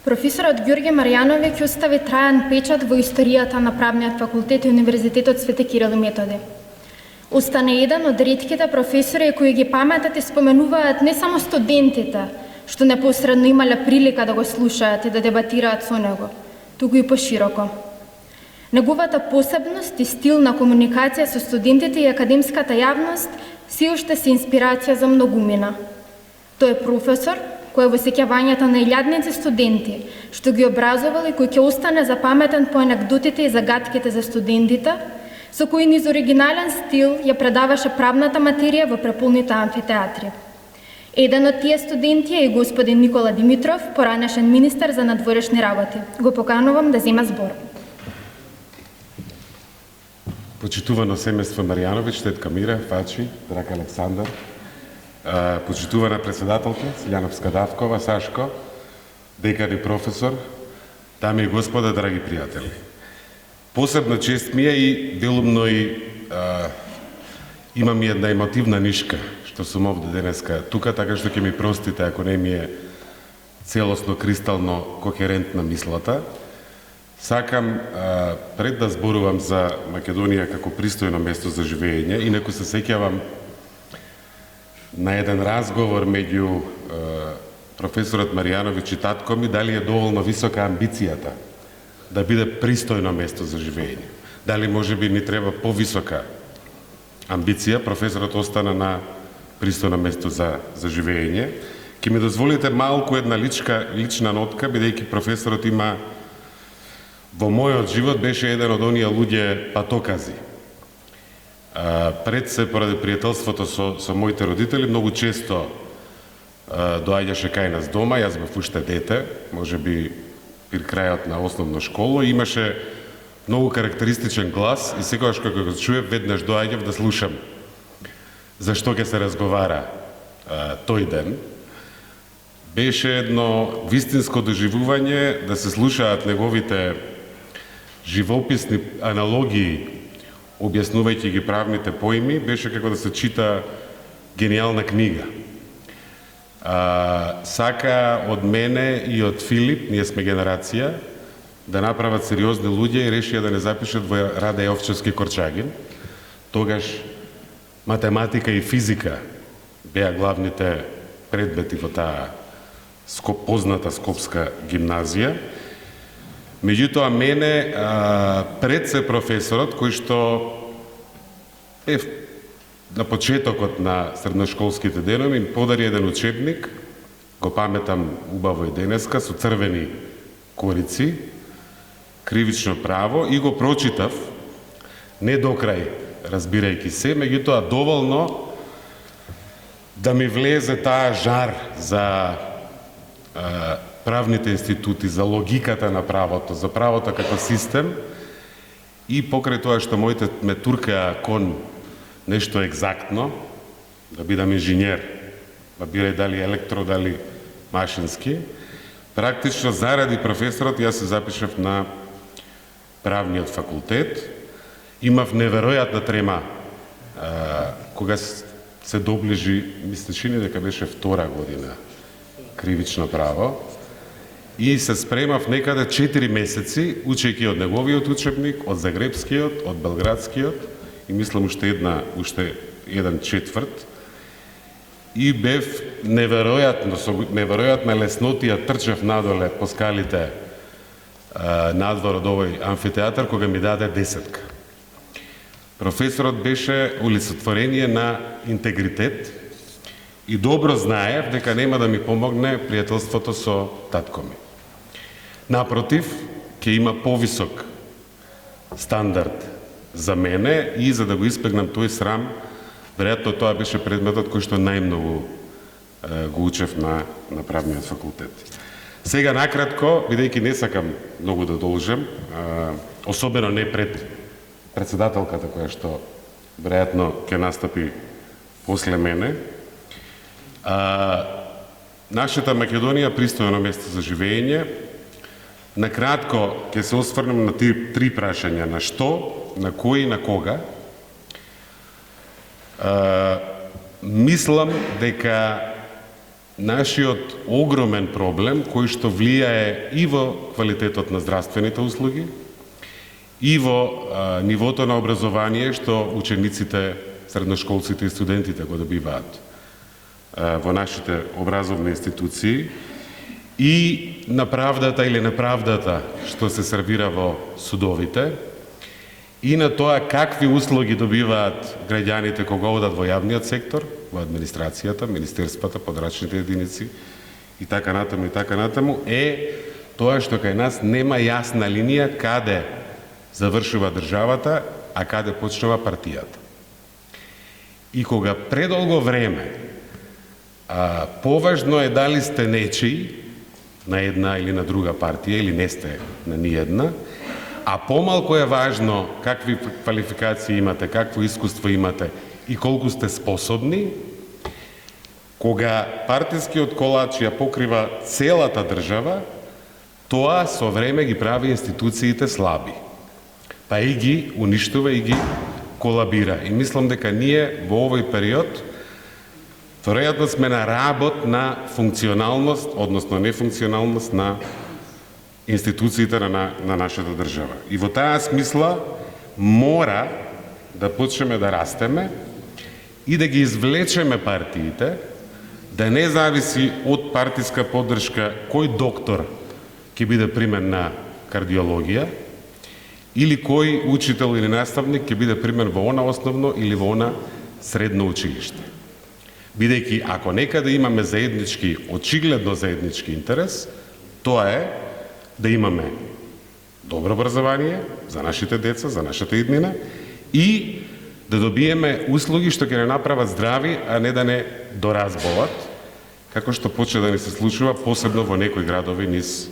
Професорот Ѓорѓе Марјановиќ остави трајан печат во историјата на Правниот факултет и Универзитетот Свети Кирил и Методи. Остана еден од ретките професори кои ги паметат и споменуваат не само студентите, што непосредно имале прилика да го слушаат и да дебатираат со него, туку и пошироко. Неговата посебност и стил на комуникација со студентите и академската јавност се уште се инспирација за многумина. Тој е професор кој во сеќавањата на илјадници студенти, што ги образовал и кој ќе остане запаметен по анекдотите и загадките за студентите, со кои низ оригинален стил ја предаваше правната материја во преполните амфитеатри. Еден од тие студенти е и господин Никола Димитров, поранешен министар за надворешни работи. Го поканувам да зема збор. Почитувано семејство Марјановиќ, тетка Мира, Фачи, драг Александар, почитувана председателка Силјановска Давкова, Сашко, декан и професор, дами и господа, драги пријатели. Посебна чест ми е и делумно и имам и една емотивна нишка што сум овде денеска тука, така што ќе ми простите ако не ми е целосно, кристално, кохерентна мислата. Сакам пред да зборувам за Македонија како пристојно место за живење, инаку се сеќавам на еден разговор меѓу професорот Марјановиќ и татко ми, дали е доволно висока амбицијата да биде пристојно место за живење. Дали можеби ни треба повисока амбиција, професорот остана на пристојно место за живење. Ке ми дозволите малку една лична нотка, бидејќи професорот има во мојот живот беше еден од оние луѓе патокази. Пред се, поради пријателството со моите родители, многу често доаѓаше кај нас дома, јас бев уште дете, можеби при крајот на основна школа, имаше многу карактеристичен глас и секогаш кога го чуев, веднаш доаѓав да слушам за што ќе се разговара тој ден. Беше едно вистинско доживување да се слушаат неговите живописни аналогии, објаснувајќи ги правните поими, беше како да се чита гениална книга. Сака од мене и од Филип, ние сме генерација, да направат сериозни луѓе и решија да не запишат во Раде Јовчевски Корчагин. Тогаш математика и физика беа главните предмети во таа позната Скопска гимназија. Меѓутоа мене пред се професорот кој што е на почетокот на средношколските денови им подари еден учебник, го паметам убаво и денеска, со црвени корици, кривично право, и го прочитав, не до крај, разбирајќи се, меѓутоа доволно да ми влезе таа жар за правните институти, за логиката на правото, за правото како систем, и покрај тоа што моите ме туркаа кон нешто екзактно, да бидам инженер, па бирај дали електро, дали машински, практично заради професорот јас се запишав на Правниот факултет. Имав неверојатна трема кога се доближи, мислеше дека беше втора година кривично право, и се спремав некаде 4 месеци, учејќи од неговиот учебник, од Загребскиот, од Белградскиот, и мислам уште еден четврт, и бев неверојатно, со неверојатна леснотија трчав надоле по скалите надвор од овој амфитеатар, кога ми даде 10. Професорот беше олицетворение на интегритет и добро знаев дека нема да ми помогне пријателството со татко ми. Напротив, ќе има повисок стандард за мене и за да го испегнам тој срам, веројатно тоа беше предметот кој што најмногу го учев на Правниот факултет. Сега накратко, бидејќи не сакам многу да должам, особено не пред председателката која што веројатно ќе настапи после мене, нашата Македонија пристојно место за живење. Накратко ќе се осврнем на три прашања: на што, на кој и на кога. Мислам дека нашиот огромен проблем кој што влијае и во квалитетот на здравствените услуги, и во нивото на образование што учениците, средношколците и студентите го добиваат во нашите образовни институции, и на правдата или неправдата што се сервира во судовите, и на тоа какви услуги добиваат граѓаните кога одат во јавниот сектор, во администрацијата, министерствата, подрачните единици и така натаму, е тоа што кај нас нема јасна линија каде завршува државата, а каде почнува партијата. И кога предолго време поважно е дали сте нечии на една или на друга партија, или не сте на ниедна, а помалку е важно какви квалификации имате, какво искуство имате и колку сте способни, кога партискиот колач ја покрива целата држава, тоа со време ги прави институциите слаби, па и ги уништува и ги колабира. И мислам дека ние во овој период веројатно сме на работ на функционалност, односно нефункционалност на институциите на нашата држава. И во таа смисла мора да почнеме да растеме и да ги извлечеме партиите, да не зависи од партиска поддршка кој доктор ќе биде примен на кардиологија или кој учител или наставник ќе биде примен во она основно или во она средно училиште. Бидејќи ако некаде имаме заеднички, очигледно заеднички интерес, тоа е да имаме добро образование за нашите деца, за нашата иднина и да добиеме услуги што ќе не направат здрави, а не да не доразболат, како што почне да ни се случува, посебно во некои градови низ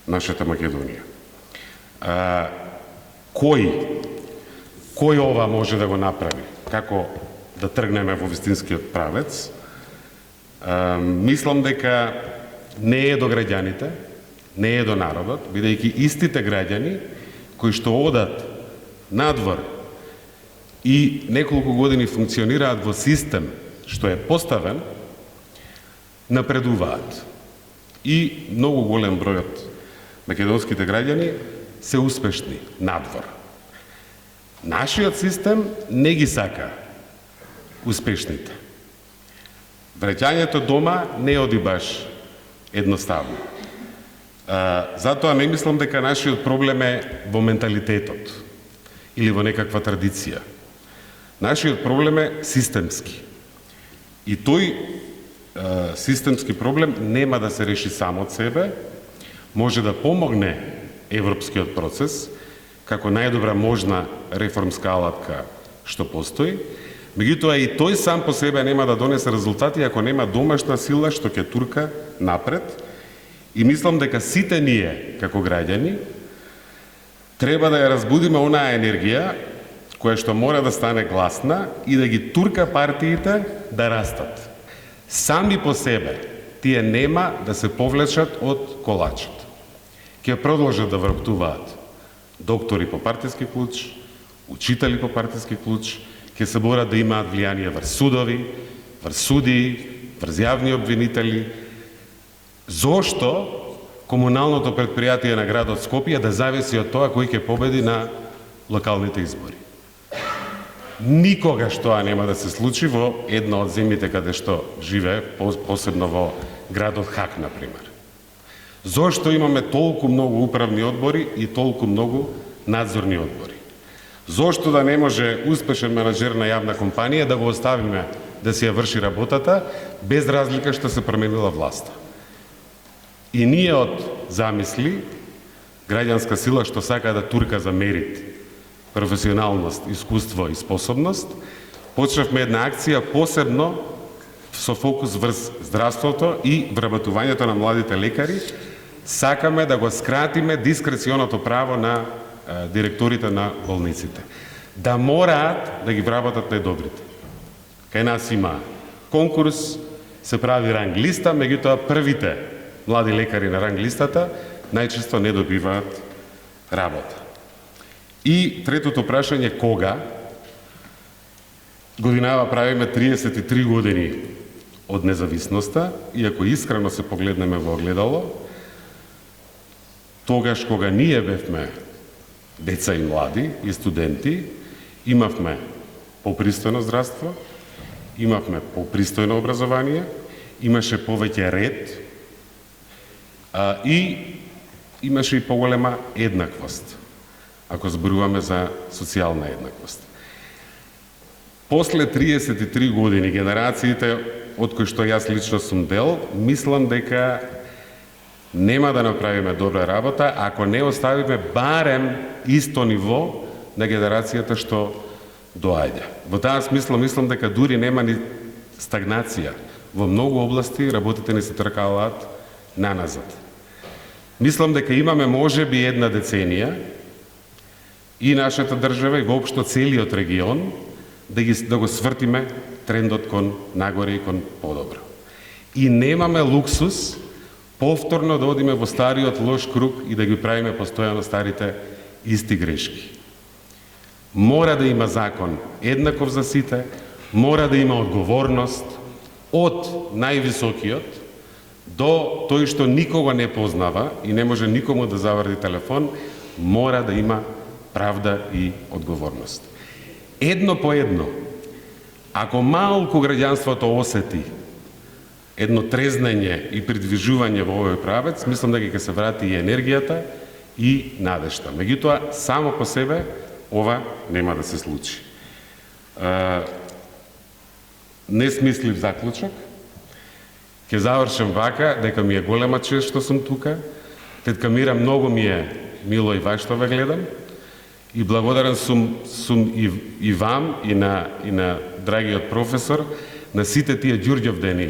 нашата Македонија. Кој ова може да го направи? Како да тргнеме во вистинскиот правец? Мислам дека не е до граѓаните, не е до народот, бидејќи истите граѓани кои што одат надвор и неколку години функционираат во систем што е поставен, напредуваат. И многу голем број од македонските граѓани се успешни надвор. Нашиот систем не ги сака успешните. Враќањето дома не оди баш едноставно. Затоа не мислам дека нашиот проблем е во менталитетот или во некаква традиција. Нашиот проблем е системски. И тој системски проблем нема да се реши само од себе, може да помогне европскиот процес како најдобра можна реформска алатка што постои, меѓутоа и тој сам по себе нема да донесе резултати ако нема домашна сила што ќе турка напред. И мислам дека сите ние како граѓани треба да ја разбудиме онаа енергија која што мора да стане гласна и да ги турка партиите да растат. Сами по себе тие нема да се повлечат од колачот. Ќе продолжат да вработуваат доктори по партиски клуч, учители по партиски клуч, ќе се борат да имаат влијание врз судови, врз судии, врз јавни обвинители. Зошто комуналното предпријатие на градот Скопје да зависи од тоа кој ќе победи на локалните избори? Никогаш тоа нема да се случи во една од земјите каде што живее, посебно во градот Хак, например. Зошто имаме толку многу управни одбори и толку многу надзорни одбори? Зошто да не може успешен менаџер на јавна компанија да го оставиме да си ја врши работата без разлика што се променила власта? И ние од замисли, граѓанска сила што сака да турка за мерит, професионалност, искуство и способност, почнавме една акција посебно со фокус врз здравството и вработувањето на младите лекари. Сакаме да го скратиме дискреционото право на директорите на болниците. Да мораат да ги вработат најдобрите. Кај нас има конкурс, се прави ранг листа, меѓутоа првите млади лекари на ранг листата најчесто не добиваат работа. И третото прашање, кога? Годинава правиме 33 години од независноста, и ако искрено се погледнеме во огледало, тогаш кога ние бевме деца и млади и студенти, имавме попристојно здравство, имавме попристојно образование, имаше повеќе ред и имаше и поголема еднаквост, ако зборуваме за социјална еднаквост. После 33 години генерациите од кои што јас лично сум дел, мислам дека нема да направиме добра работа ако не оставиме барем исто ниво на генерацијата што доаѓа. Во таа смисла мислам дека дури нема ни стагнација. Во многу области работите не се тркалаат наназад. Мислам дека имаме можеби една деценија и нашата држава и воопшто целиот регион да го свртиме трендот кон нагоре и кон подобро. И немаме луксус повторно да одиме во стариот лош круг и да ги правиме постојано старите исти грешки. Мора да има закон еднаков за сите, мора да има одговорност од највисокиот до тој што никого не познава и не може никому да заврди телефон, мора да има правда и одговорност. Едно по едно, ако малку граѓанството осети едно трезнење и придвижување во овој правец, мислам дека ќе се врати и енергијата и надежта. Меѓутоа, само по себе ова нема да се случи. Несмислив заклучок. Ќе завршам вака, дека ми е голема чест што сум тука. Тетка Мира, многу ми е мило и вас што ве гледам. И благодарен сум и вам, и на драгиот професор, на сите тие Ѓурѓовдени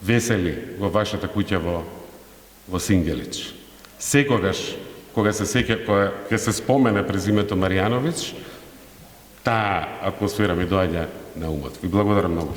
весели во вашата куќа во Сингелич. Секогаш, кога ќе се спомене презимето Марјановиќ, таа атмосфера ми доаѓа на умот. Ви благодарам многу.